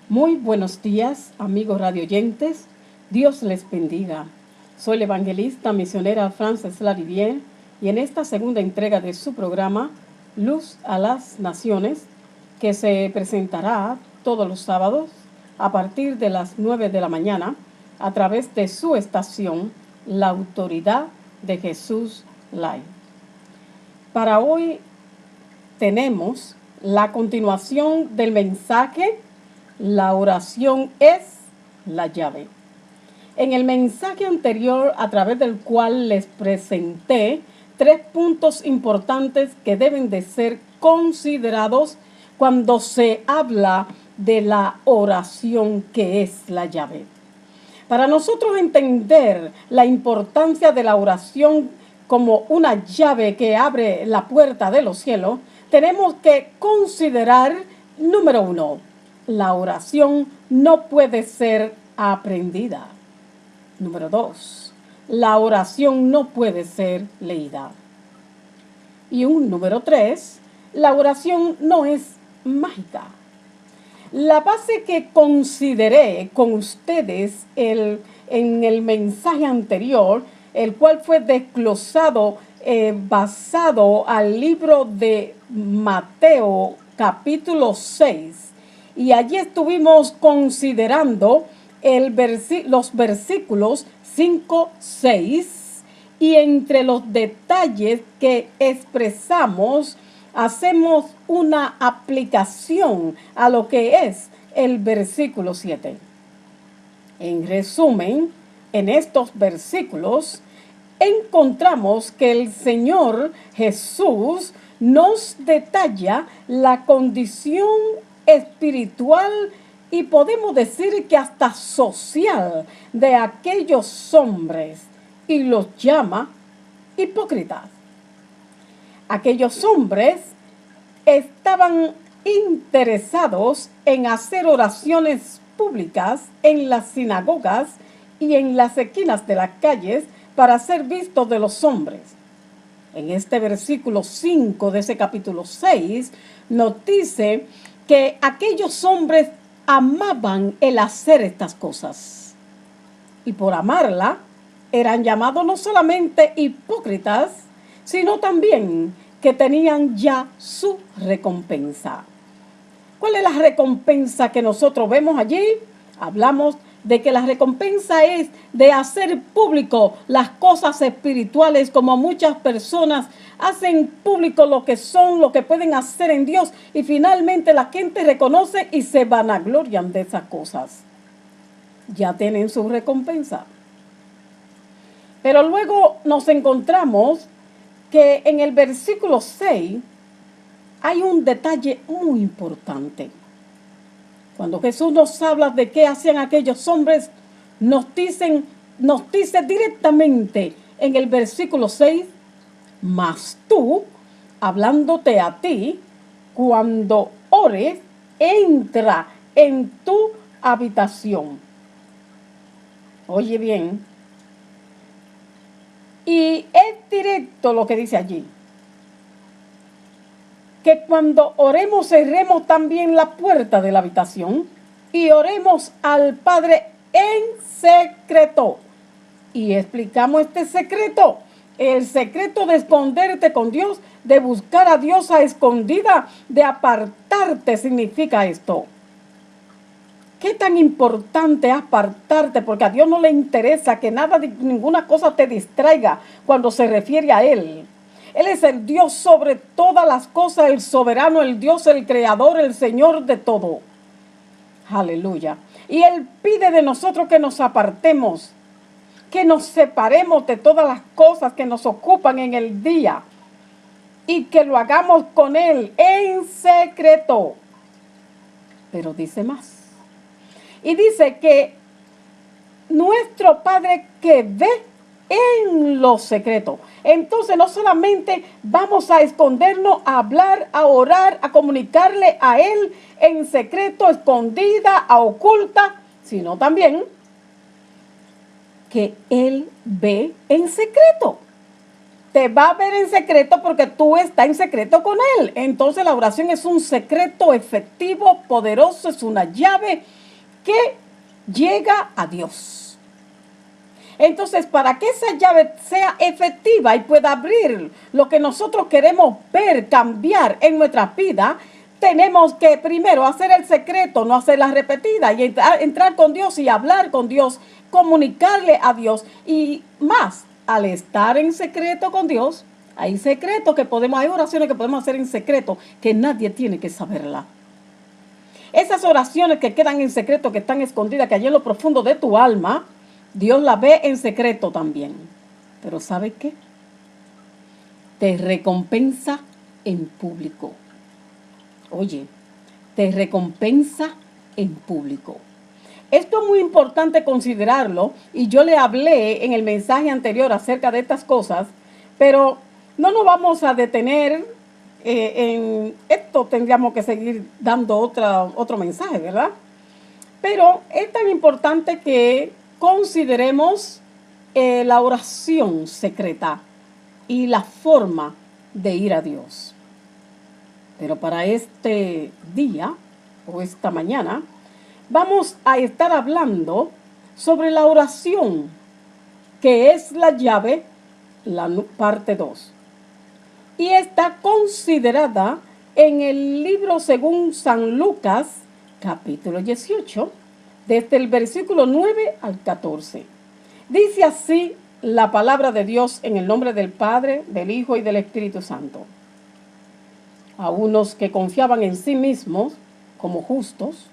Muy buenos días, amigos radioyentes. Dios les bendiga. Soy la evangelista misionera Frances Larivière y en esta segunda entrega de su programa, Luz a las Naciones, que se presentará todos los sábados a partir de las 9 de la mañana a través de su estación, La Autoridad de Jesús Live. Para hoy tenemos la continuación del mensaje La oración es la llave. En el mensaje anterior, a través del cual les presenté 3 puntos importantes que deben de ser considerados cuando se habla de la oración que es la llave. Para nosotros entender la importancia de la oración como una llave que abre la puerta de los cielos, tenemos que considerar, número 1, la oración no puede ser aprendida. Número 2, la oración no puede ser leída. Y número 3, la oración no es mágica. La base que consideré con ustedes en el mensaje anterior, el cual fue desglosado basado al libro de Mateo capítulo 6, y allí estuvimos considerando los versículos 5, 6, y entre los detalles que expresamos, hacemos una aplicación a lo que es el versículo 7. En resumen, en estos versículos encontramos que el Señor Jesús nos detalla la condición espiritual y podemos decir que hasta social de aquellos hombres y los llama hipócritas. Aquellos hombres estaban interesados en hacer oraciones públicas en las sinagogas y en las esquinas de las calles para ser vistos de los hombres. En este versículo 5 de ese capítulo 6 nos dice que aquellos hombres amaban el hacer estas cosas. Y por amarla, eran llamados no solamente hipócritas, sino también que tenían ya su recompensa. ¿Cuál es la recompensa que nosotros vemos allí? Hablamos de que la recompensa es de hacer público las cosas espirituales, como muchas personas hacen público lo que son, lo que pueden hacer en Dios, y finalmente la gente reconoce y se vanaglorian de esas cosas. Ya tienen su recompensa. Pero luego nos encontramos que en el versículo 6 hay un detalle muy importante. Cuando Jesús nos habla de qué hacían aquellos hombres, nos dice directamente en el versículo 6, mas tú, hablándote a ti, cuando ores, entra en tu habitación. Oye bien, y es directo lo que dice allí, que cuando oremos cerremos también la puerta de la habitación y oremos al Padre en secreto. Y explicamos este secreto, el secreto de esconderte con Dios, de buscar a Dios a escondida, de apartarte, significa esto. ¿Qué tan importante es apartarte? Porque a Dios no le interesa que ninguna cosa te distraiga cuando se refiere a Él. Él es el Dios sobre todas las cosas, el soberano, el Dios, el creador, el Señor de todo. Aleluya. Y Él pide de nosotros que nos apartemos, que nos separemos de todas las cosas que nos ocupan en el día y que lo hagamos con Él en secreto. Pero dice más. Y dice que nuestro Padre que ve en lo secreto. Entonces no solamente vamos a escondernos, a hablar, a orar, a comunicarle a Él en secreto, escondida, a oculta, sino también que Él ve en secreto. Te va a ver en secreto porque tú estás en secreto con Él. Entonces la oración es un secreto efectivo, poderoso, es una llave que llega a Dios. Entonces, para que esa llave sea efectiva y pueda abrir lo que nosotros queremos ver cambiar en nuestra vida, tenemos que primero hacer el secreto, no hacer la repetida, y entrar con Dios y hablar con Dios, comunicarle a Dios. Y más, al estar en secreto con Dios, hay oraciones que podemos hacer en secreto que nadie tiene que saberla. Esas oraciones que quedan en secreto, que están escondidas, que allá en lo profundo de tu alma, Dios las ve en secreto también. Pero ¿sabe qué? Te recompensa en público. Oye, te recompensa en público. Esto es muy importante considerarlo, y yo le hablé en el mensaje anterior acerca de estas cosas, pero no nos vamos a detener en esto. Tendríamos que seguir dando otro mensaje, ¿verdad? Pero es tan importante que consideremos la oración secreta y la forma de ir a Dios. Pero para este día o esta mañana vamos a estar hablando sobre la oración, que es la llave, la parte 2. Y está considerada en el libro según San Lucas, capítulo 18, desde el versículo 9 al 14. Dice así la palabra de Dios en el nombre del Padre, del Hijo y del Espíritu Santo. A unos que confiaban en sí mismos como justos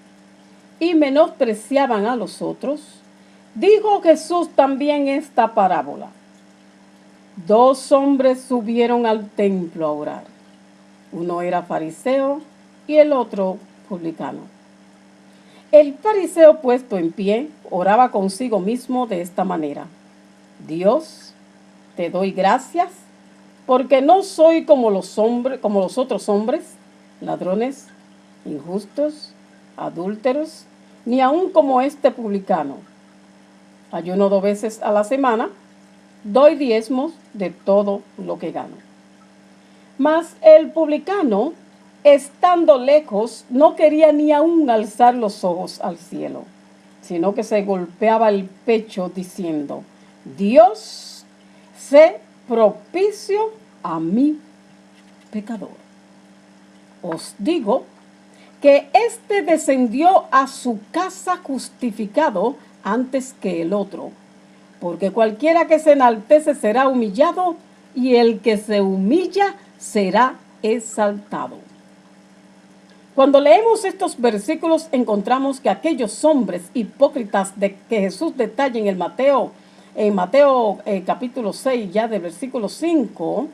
y menospreciaban a los otros, dijo Jesús también esta parábola. 2 hombres subieron al templo a orar. Uno era fariseo y el otro publicano. El fariseo, puesto en pie, oraba consigo mismo de esta manera: Dios, te doy gracias porque no soy como los otros hombres, ladrones, injustos, adúlteros, ni aun como este publicano. Ayuno 2 veces a la semana, doy diezmos de todo lo que gano. Mas el publicano, estando lejos, no quería ni aun alzar los ojos al cielo, sino que se golpeaba el pecho diciendo: Dios, sé propicio a mí, pecador. Os digo que éste descendió a su casa justificado antes que el otro, porque cualquiera que se enaltece será humillado, y el que se humilla será exaltado. Cuando leemos estos versículos, encontramos que aquellos hombres hipócritas de que Jesús detalla en Mateo capítulo 6, ya del versículo 5,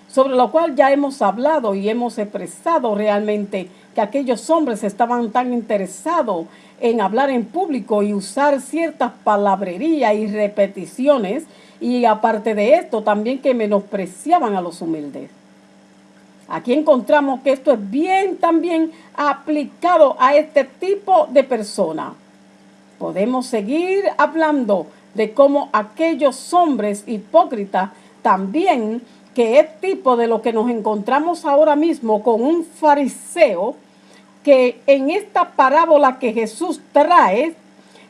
sobre lo cual ya hemos hablado y hemos expresado realmente que aquellos hombres estaban tan interesados en hablar en público y usar ciertas palabrerías y repeticiones, y aparte de esto también que menospreciaban a los humildes. Aquí encontramos que esto es bien también aplicado a este tipo de persona. Podemos seguir hablando de cómo aquellos hombres hipócritas también, que es tipo de lo que nos encontramos ahora mismo con un fariseo, que en esta parábola que Jesús trae,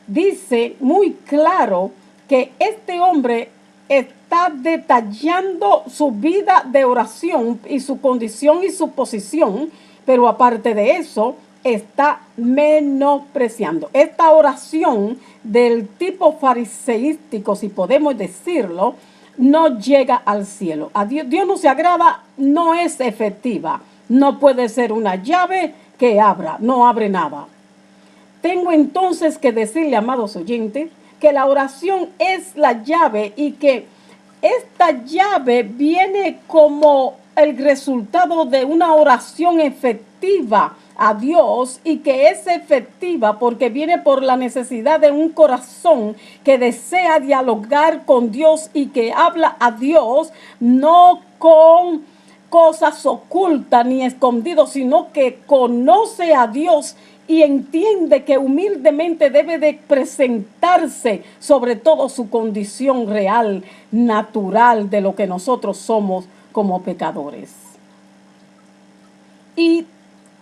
dice muy claro que este hombre está detallando su vida de oración y su condición y su posición, pero aparte de eso, está menospreciando. Esta oración del tipo fariseístico, si podemos decirlo, no llega al cielo. A Dios no se agrada, no es efectiva. No puede ser una llave que abra, no abre nada. Tengo entonces que decirle, amados oyentes, que la oración es la llave, y que esta llave viene como el resultado de una oración efectiva a Dios, y que es efectiva porque viene por la necesidad de un corazón que desea dialogar con Dios y que habla a Dios no con cosas ocultas ni escondidas, sino que conoce a Dios y entiende que humildemente debe de presentarse sobre todo su condición real, natural, de lo que nosotros somos como pecadores. Y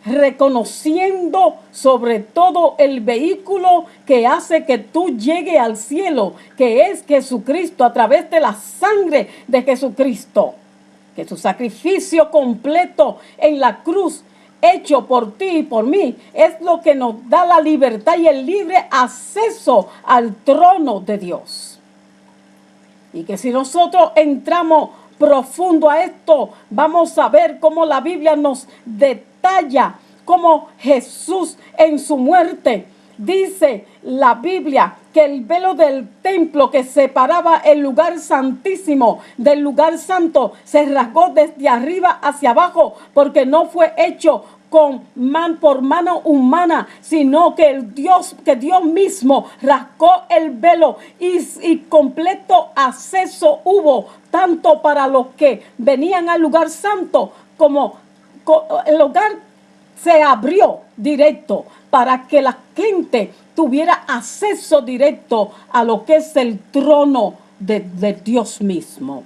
reconociendo sobre todo el vehículo que hace que tú llegues al cielo, que es Jesucristo, a través de la sangre de Jesucristo, que su sacrificio completo en la cruz, hecho por ti y por mí, es lo que nos da la libertad y el libre acceso al trono de Dios. Y que si nosotros entramos profundo a esto, vamos a ver cómo la Biblia nos detalla cómo Jesús en su muerte, dice la Biblia que el velo del templo que separaba el lugar santísimo del lugar santo se rasgó desde arriba hacia abajo, porque no fue hecho por mano humana, sino que Dios mismo rasgó el velo y completo acceso hubo, tanto para los que venían al lugar santo como el lugar se abrió directo para que la gente tuviera acceso directo a lo que es el trono de Dios mismo.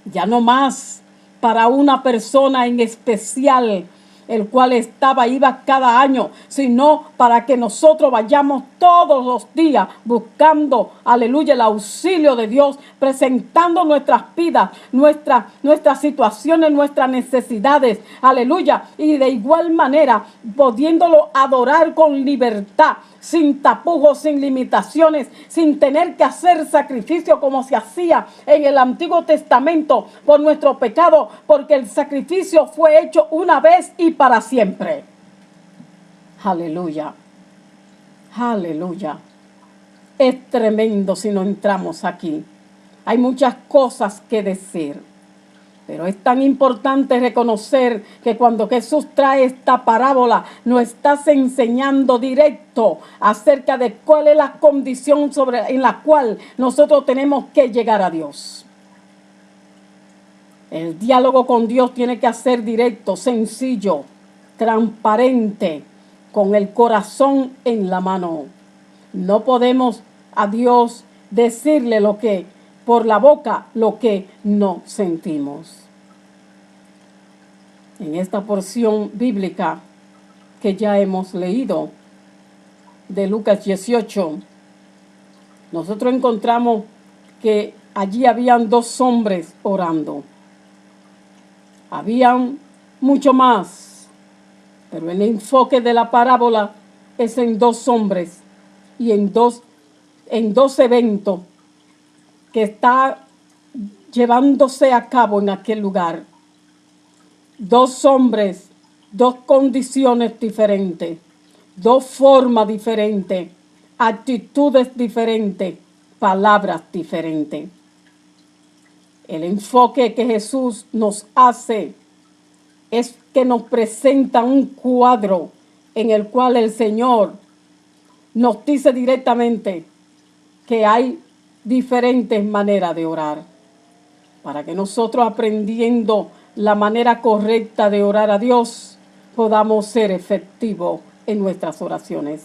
Ya no más para una persona en especial, el cual iba cada año, sino para que nosotros vayamos todos los días buscando, aleluya, el auxilio de Dios, presentando nuestras vidas, nuestras situaciones, nuestras necesidades, aleluya, y de igual manera pudiéndolo adorar con libertad, sin tapujos, sin limitaciones, sin tener que hacer sacrificio como se hacía en el Antiguo Testamento por nuestro pecado, porque el sacrificio fue hecho una vez y para siempre. Aleluya, aleluya. Es tremendo si no entramos aquí. Hay muchas cosas que decir, pero es tan importante reconocer que cuando Jesús trae esta parábola, nos estás enseñando directo acerca de cuál es la condición en la cual nosotros tenemos que llegar a Dios. El diálogo con Dios tiene que ser directo, sencillo, transparente, con el corazón en la mano. No podemos a Dios decirle por la boca lo que no sentimos. En esta porción bíblica que ya hemos leído de Lucas 18, nosotros encontramos que allí habían 2 hombres orando. Habían mucho más, pero el enfoque de la parábola es en 2 hombres y en dos eventos que está llevándose a cabo en aquel lugar. 2 hombres, 2 condiciones diferentes, 2 formas diferentes, actitudes diferentes, palabras diferentes. El enfoque que Jesús nos hace es que nos presenta un cuadro en el cual el Señor nos dice directamente que hay diferentes maneras de orar, para que nosotros, aprendiendo la manera correcta de orar a Dios, podamos ser efectivos en nuestras oraciones.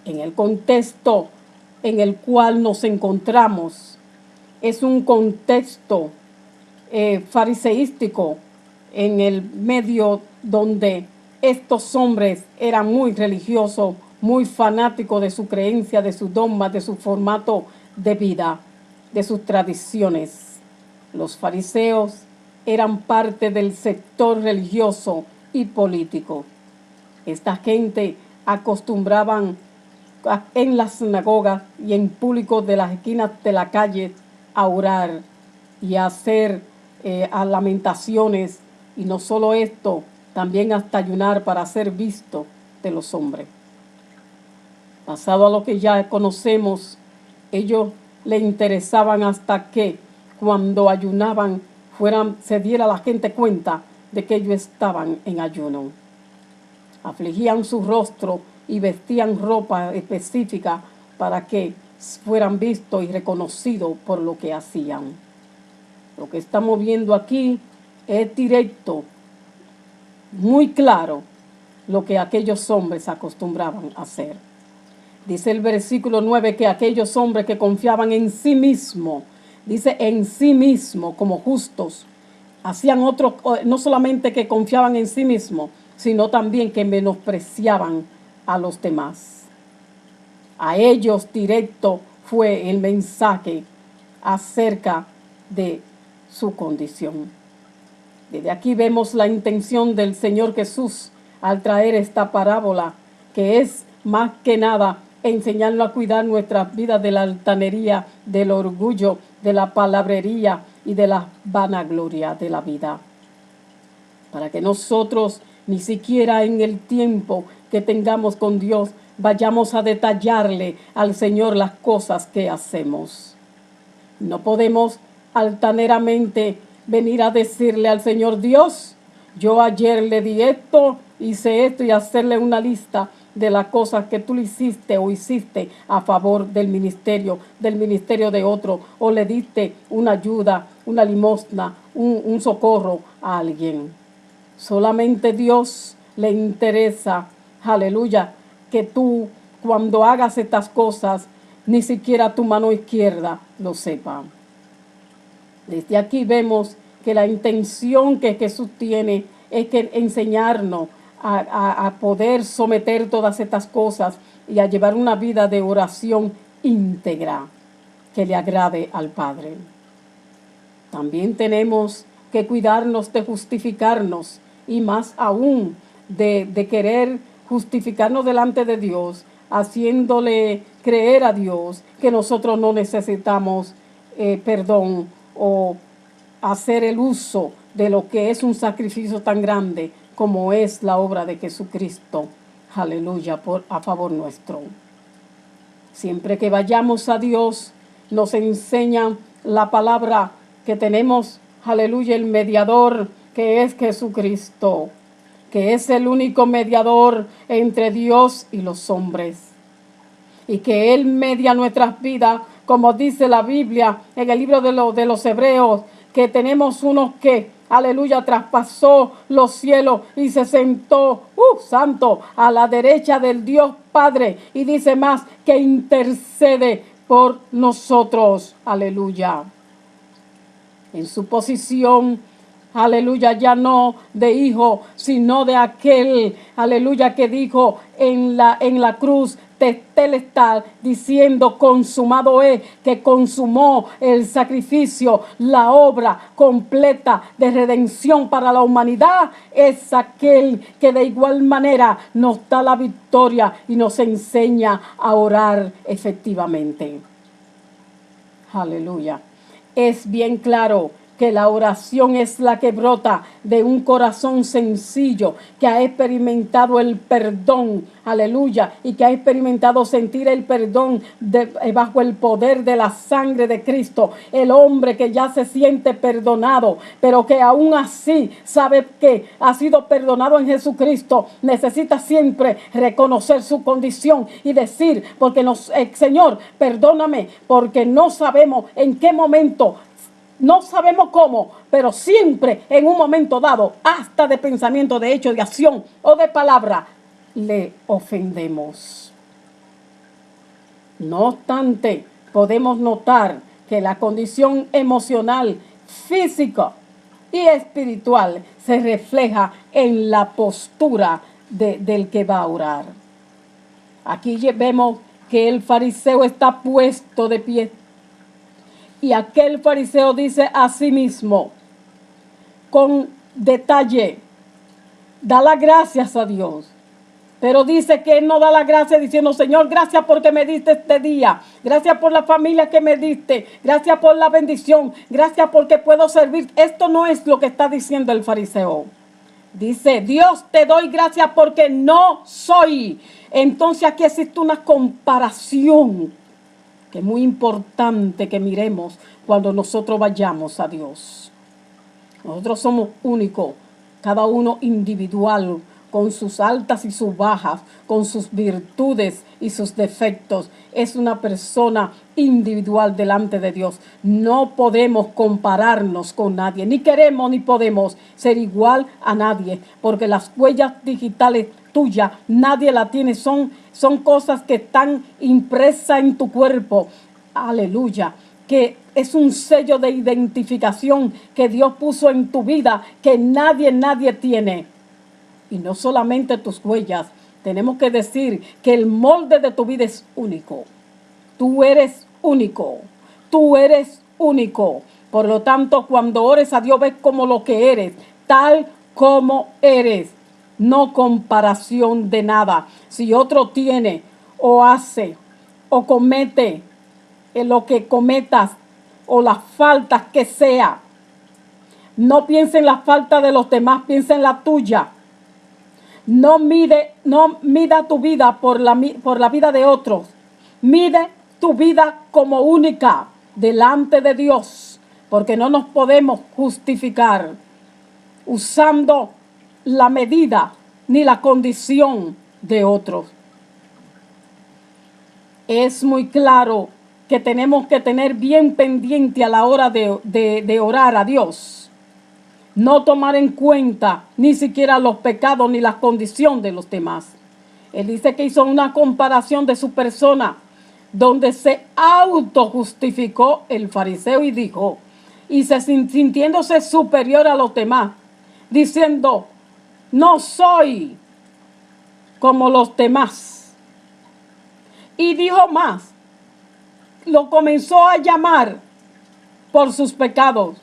En el contexto en el cual nos encontramos, es un contexto fariseístico, en el medio donde estos hombres eran muy religiosos, muy fanáticos de su creencia, de sus dogmas, de su formato de vida, de sus tradiciones. Los fariseos eran parte del sector religioso y político. Esta gente acostumbraban en las sinagogas y en públicos de las esquinas de la calle a orar y a hacer lamentaciones, y no solo esto, también hasta ayunar para ser visto de los hombres. Pasado a lo que ya conocemos, ellos le interesaban hasta que cuando ayunaban se diera la gente cuenta de que ellos estaban en ayuno. Afligían su rostro y vestían ropa específica para que fueran vistos y reconocidos por lo que hacían. Lo que estamos viendo aquí es directo, muy claro, lo que aquellos hombres acostumbraban a hacer. Dice el versículo 9 que aquellos hombres que confiaban en sí mismos, dice en sí mismos como justos, hacían otros, no solamente que confiaban en sí mismos, sino también que menospreciaban a los demás. A ellos directo fue el mensaje acerca de su condición. Desde aquí vemos la intención del Señor Jesús al traer esta parábola, que es más que nada enseñarnos a cuidar nuestras vidas de la altanería, del orgullo, de la palabrería y de la vanagloria de la vida. Para que nosotros, ni siquiera en el tiempo que tengamos con Dios, vayamos a detallarle al Señor las cosas que hacemos. No podemos altaneramente venir a decirle al Señor: Dios, yo ayer le di esto, hice esto, y hacerle una lista de las cosas que tú le hiciste o hiciste a favor del ministerio de otro, o le diste una ayuda, una limosna, un socorro a alguien. Solamente Dios le interesa, aleluya, que tú, cuando hagas estas cosas, ni siquiera tu mano izquierda lo sepa. Desde aquí vemos que la intención que Jesús tiene es que enseñarnos a poder someter todas estas cosas y a llevar una vida de oración íntegra que le agrade al Padre. También tenemos que cuidarnos de justificarnos, y más aún de querer justificarnos delante de Dios, haciéndole creer a Dios que nosotros no necesitamos perdón o hacer el uso de lo que es un sacrificio tan grande como es la obra de Jesucristo, aleluya, a favor nuestro. Siempre que vayamos a Dios, nos enseña la palabra que tenemos, aleluya, el mediador, que es Jesucristo, que es el único mediador entre Dios y los hombres, y que Él media nuestras vidas, como dice la Biblia en el libro de los Hebreos, que tenemos uno que, aleluya, traspasó los cielos y se sentó, santo, a la derecha del Dios Padre, y dice más, que intercede por nosotros, aleluya. En su posición, aleluya, ya no de hijo, sino de aquel, aleluya, que dijo en la cruz tetelestal, diciendo: consumado es, que consumó el sacrificio, la obra completa de redención para la humanidad. Es aquel que de igual manera nos da la victoria y nos enseña a orar efectivamente. Aleluya. Es bien claro que la oración es la que brota de un corazón sencillo que ha experimentado el perdón, aleluya, y que ha experimentado sentir el perdón bajo el poder de la sangre de Cristo. El hombre que ya se siente perdonado, pero que aún así sabe que ha sido perdonado en Jesucristo, necesita siempre reconocer su condición y decir: porque Señor, perdóname, porque no sabemos en qué momento, no sabemos cómo, pero siempre en un momento dado, hasta de pensamiento, de hecho, de acción o de palabra, le ofendemos. No obstante, podemos notar que la condición emocional, física y espiritual se refleja en la postura del que va a orar. Aquí vemos que el fariseo está puesto de pie. Y aquel fariseo dice a sí mismo, con detalle, da las gracias a Dios. Pero dice que él no da las gracias diciendo: Señor, gracias porque me diste este día. Gracias por la familia que me diste. Gracias por la bendición. Gracias porque puedo servir. Esto no es lo que está diciendo el fariseo. Dice: Dios, te doy gracias porque no soy. Entonces aquí existe una comparación que es muy importante que miremos cuando nosotros vayamos a Dios. Nosotros somos únicos, cada uno individual, con sus altas y sus bajas, con sus virtudes y sus defectos. Es una persona individual delante de Dios. No podemos compararnos con nadie, ni queremos ni podemos ser igual a nadie, porque las huellas digitales tuyas nadie la tiene, son cosas que están impresas en tu cuerpo, aleluya, que es un sello de identificación que Dios puso en tu vida, que nadie tiene. Y no solamente tus huellas, tenemos que decir que el molde de tu vida es único. Tú eres único. Tú eres único. Por lo tanto, cuando ores a Dios, ves como lo que eres, tal como eres. No comparación de nada. Si otro tiene o hace o comete lo que cometas o las faltas que sea, no piensa en la falta de los demás, piensa en la tuya. No mida tu vida por la vida de otros. Mide tu vida como única delante de Dios, porque no nos podemos justificar usando la medida ni la condición de otros. Es muy claro que tenemos que tener bien pendiente a la hora de orar a Dios. No tomar en cuenta ni siquiera los pecados ni la condición de los demás. Él dice que hizo una comparación de su persona donde se autojustificó el fariseo y dijo, y sintiéndose superior a los demás, diciendo, no soy como los demás. Y dijo más, lo comenzó a llamar por sus pecados.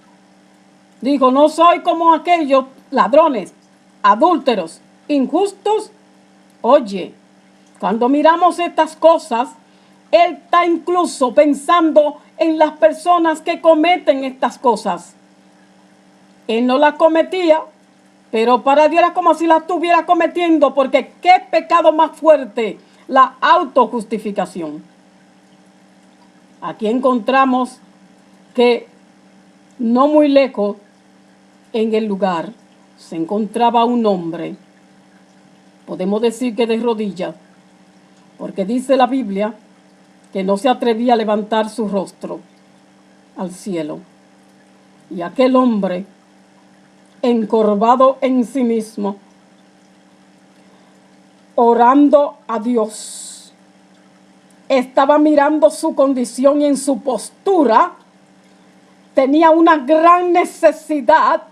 Dijo, no soy como aquellos ladrones, adúlteros, injustos. Oye, cuando miramos estas cosas, Él está incluso pensando en las personas que cometen estas cosas. Él no las cometía, pero para Dios era como si las estuviera cometiendo, porque qué pecado más fuerte, la autojustificación. Aquí encontramos que no muy lejos en el lugar se encontraba un hombre, podemos decir que de rodillas, porque dice la Biblia que no se atrevía a levantar su rostro al cielo. Y aquel hombre, encorvado en sí mismo, orando a Dios, estaba mirando su condición y en su postura tenía una gran necesidad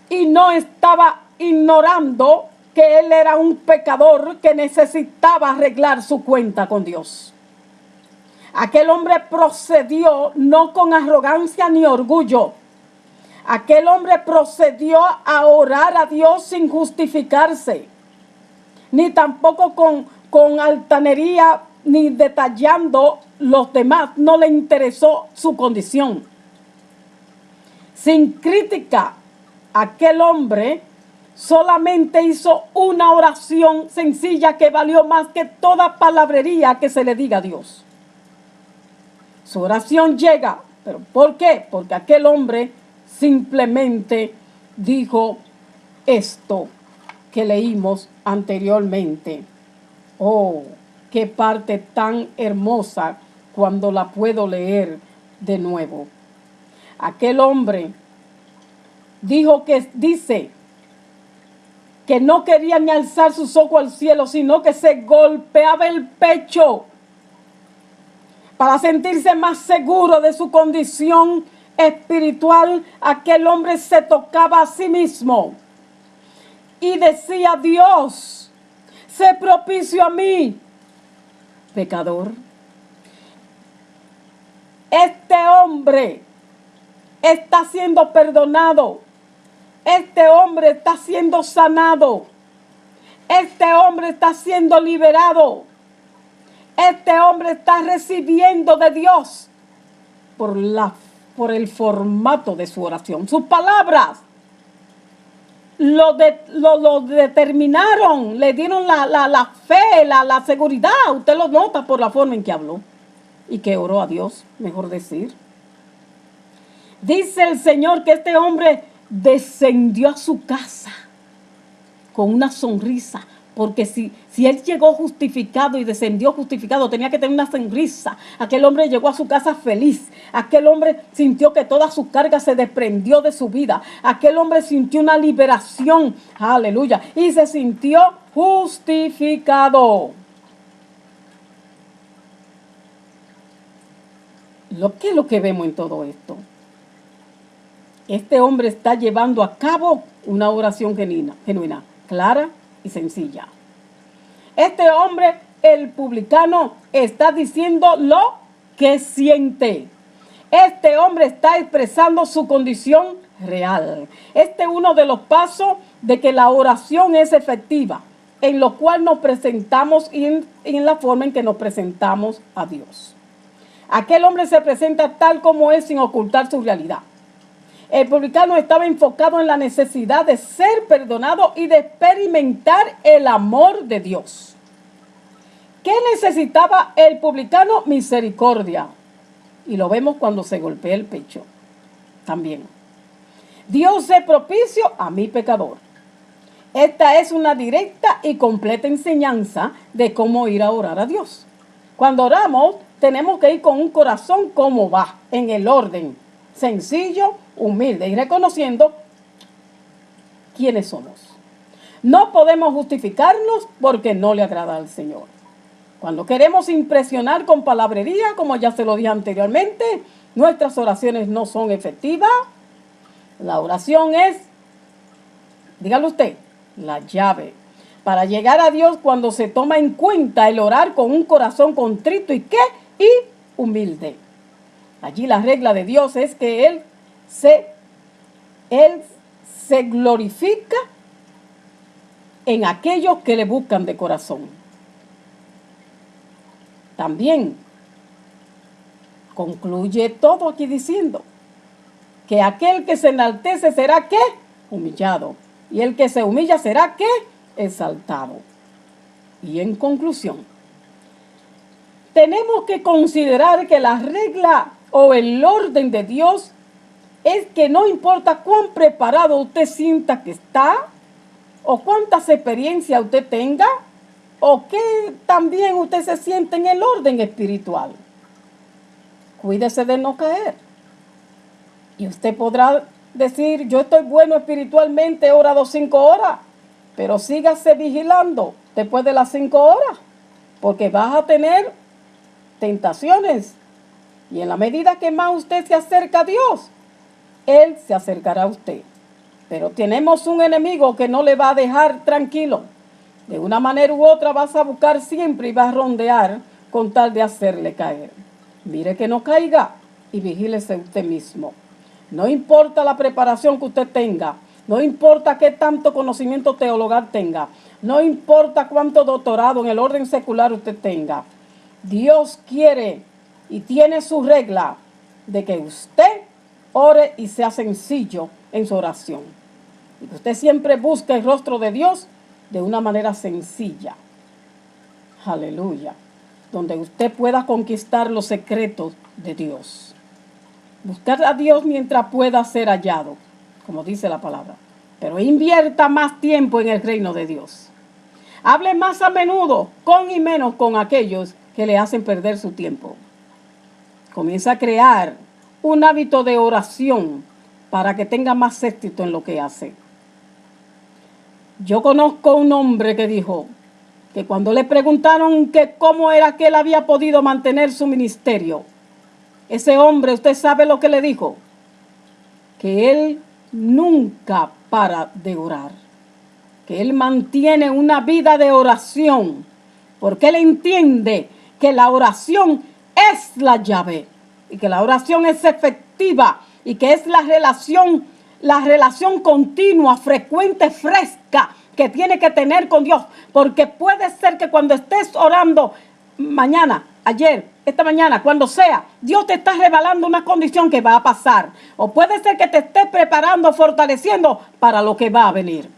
y no estaba ignorando que él era un pecador que necesitaba arreglar su cuenta con Dios. Aquel hombre procedió no con arrogancia ni orgullo. Aquel hombre procedió a orar a Dios sin justificarse, ni tampoco con altanería, ni detallando los demás. No le interesó su condición. Sin crítica, aquel hombre solamente hizo una oración sencilla que valió más que toda palabrería que se le diga a Dios. Su oración llega, ¿pero por qué? Porque aquel hombre simplemente dijo esto que leímos anteriormente. Oh, qué parte tan hermosa cuando la puedo leer de nuevo. Aquel hombre dice que no quería ni alzar sus ojos al cielo, sino que se golpeaba el pecho para sentirse más seguro de su condición espiritual. Aquel hombre se tocaba a sí mismo y decía, Dios, sé propicio a mí, pecador. Este hombre está siendo perdonado. Este hombre está siendo sanado. Este hombre está siendo liberado. Este hombre está recibiendo de Dios por el formato de su oración. Sus palabras lo determinaron, le dieron la fe, la seguridad. Usted lo nota por la forma en que habló y que oró a Dios, mejor decir. Dice el Señor que este hombre descendió a su casa con una sonrisa, porque si él llegó justificado y descendió justificado, tenía que tener una sonrisa. Aquel hombre llegó a su casa feliz. Aquel hombre sintió que toda su carga se desprendió de su vida. Aquel hombre sintió una liberación, aleluya, y se sintió justificado. ¿Qué es lo que vemos en todo esto? Este hombre está llevando a cabo una oración genuina. clara y sencilla. Este hombre, el publicano, está diciendo lo que siente. Este hombre está expresando su condición real. Este es uno de los pasos de que la oración es efectiva, en lo cual nos presentamos y en la forma en que nos presentamos a Dios. Aquel hombre se presenta tal como es sin ocultar su realidad. El publicano estaba enfocado en la necesidad de ser perdonado y de experimentar el amor de Dios. ¿Qué necesitaba el publicano? Misericordia. Y lo vemos cuando se golpea el pecho también. Dios es propicio a mi pecador. Esta es una directa y completa enseñanza de cómo ir a orar a Dios. Cuando oramos, tenemos que ir con un corazón como va, en el orden, sencillo, humilde y reconociendo quiénes somos. No podemos justificarnos porque no le agrada al Señor. Cuando queremos impresionar con palabrería, como ya se lo dije anteriormente, nuestras oraciones no son efectivas. La oración es, dígalo usted, la llave para llegar a Dios cuando se toma en cuenta el orar con un corazón contrito y humilde. Allí la regla de Dios es que Él se glorifica en aquellos que le buscan de corazón. También concluye todo aquí diciendo que aquel que se enaltece será ¿qué? Humillado. Y el que se humilla será ¿qué? Exaltado. Y en conclusión, tenemos que considerar que la regla o el orden de Dios es que no importa cuán preparado usted sienta que está, o cuántas experiencias usted tenga, o que también usted se siente en el orden espiritual. Cuídese de no caer. Y usted podrá decir, yo estoy bueno espiritualmente, he orado 5 horas, pero sígase vigilando después de las 5 horas, porque vas a tener tentaciones. Y en la medida que más usted se acerca a Dios, Él se acercará a usted. Pero tenemos un enemigo que no le va a dejar tranquilo. De una manera u otra vas a buscar siempre y vas a rondear con tal de hacerle caer. Mire que no caiga y vigílese usted mismo. No importa la preparación que usted tenga, no importa qué tanto conocimiento teologal tenga, no importa cuánto doctorado en el orden secular usted tenga. Dios quiere y tiene su regla de que usted ore y sea sencillo en su oración. Y que usted siempre busque el rostro de Dios de una manera sencilla. Aleluya. Donde usted pueda conquistar los secretos de Dios. Buscar a Dios mientras pueda ser hallado, como dice la palabra. Pero invierta más tiempo en el reino de Dios. Hable más a menudo con y menos con aquellos que le hacen perder su tiempo. Comienza a crear un hábito de oración para que tenga más éxito en lo que hace. Yo conozco un hombre que dijo que cuando le preguntaron que cómo era que él había podido mantener su ministerio, ese hombre, usted sabe lo que le dijo, que él nunca para de orar, que él mantiene una vida de oración, porque él entiende que la oración es la llave y que la oración es efectiva y que es la relación continua, frecuente, fresca que tiene que tener con Dios, porque puede ser que cuando estés orando mañana, ayer, esta mañana, cuando sea, Dios te está revelando una condición que va a pasar, o puede ser que te esté preparando, fortaleciendo para lo que va a venir.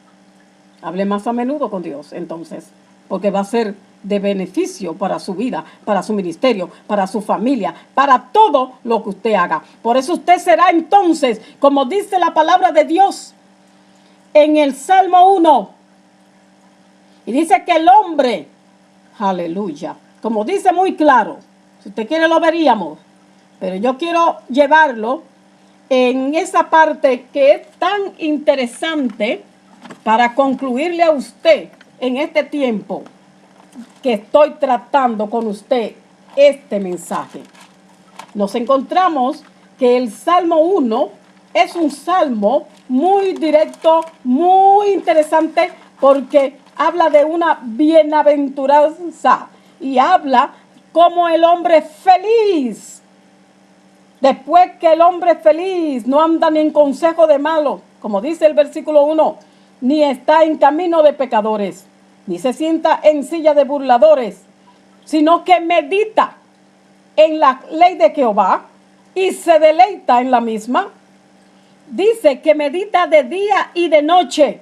Hable más a menudo con Dios, entonces, porque va a ser de beneficio para su vida, para su ministerio, para su familia, para todo lo que usted haga. Por eso usted será entonces, como dice la palabra de Dios en el Salmo 1, y dice que el hombre, aleluya, como dice muy claro, si usted quiere lo veríamos, pero yo quiero llevarlo en esa parte que es tan interesante para concluirle a usted en este tiempo que estoy tratando con usted este mensaje. Nos encontramos que el Salmo 1 es un salmo muy directo, muy interesante, porque habla de una bienaventuranza y habla como el hombre feliz. Después que el hombre feliz no anda ni en consejo de malos, como dice el versículo 1, ni está en camino de pecadores, ni se sienta en silla de burladores, sino que medita en la ley de Jehová y se deleita en la misma. Dice que medita de día y de noche.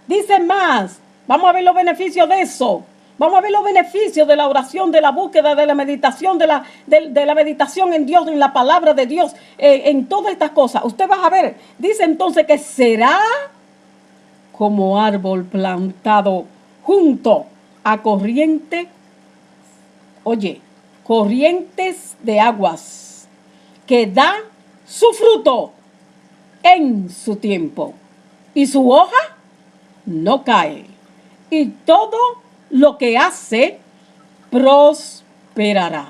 Dice más, vamos a ver los beneficios de eso. Vamos a ver los beneficios de la oración, de la búsqueda, de la meditación, de la meditación en Dios, en la palabra de Dios, en todas estas cosas. Usted va a ver, dice entonces que será como árbol plantado junto a corriente, corrientes de aguas, que da su fruto en su tiempo, y su hoja no cae, y todo lo que hace prosperará.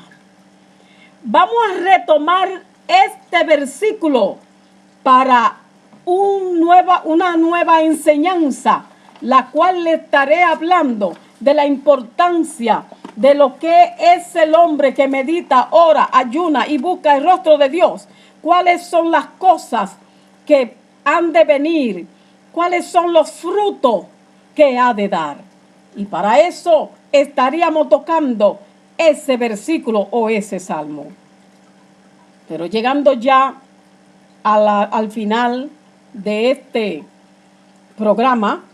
Vamos a retomar este versículo para una nueva enseñanza, la cual le estaré hablando de la importancia de lo que es el hombre que medita, ora, ayuna y busca el rostro de Dios. Cuáles son las cosas que han de venir, cuáles son los frutos que ha de dar. Y para eso estaríamos tocando ese versículo o ese salmo. Pero llegando ya al final de este programa,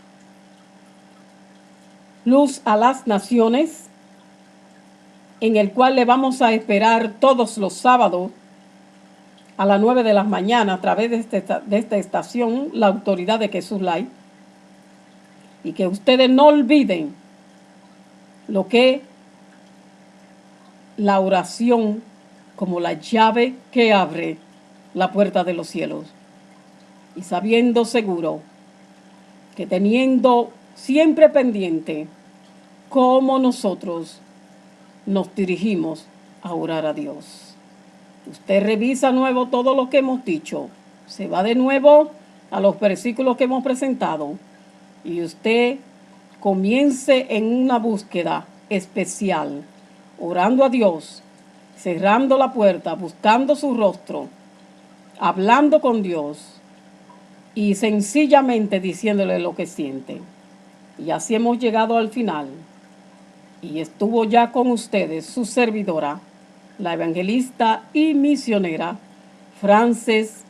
Luz a las Naciones, en el cual le vamos a esperar todos los sábados a las 9 de la mañana a través de esta estación, la Autoridad de Jesús Light. Y que ustedes no olviden lo que la oración como la llave que abre la puerta de los cielos. Y sabiendo seguro que teniendo siempre pendiente cómo nosotros nos dirigimos a orar a Dios. Usted revisa nuevo todo lo que hemos dicho. Se va de nuevo a los versículos que hemos presentado. Y usted comience en una búsqueda especial, orando a Dios, cerrando la puerta, buscando su rostro, hablando con Dios y sencillamente diciéndole lo que siente. Y así hemos llegado al final. Y estuvo ya con ustedes su servidora, la evangelista y misionera Frances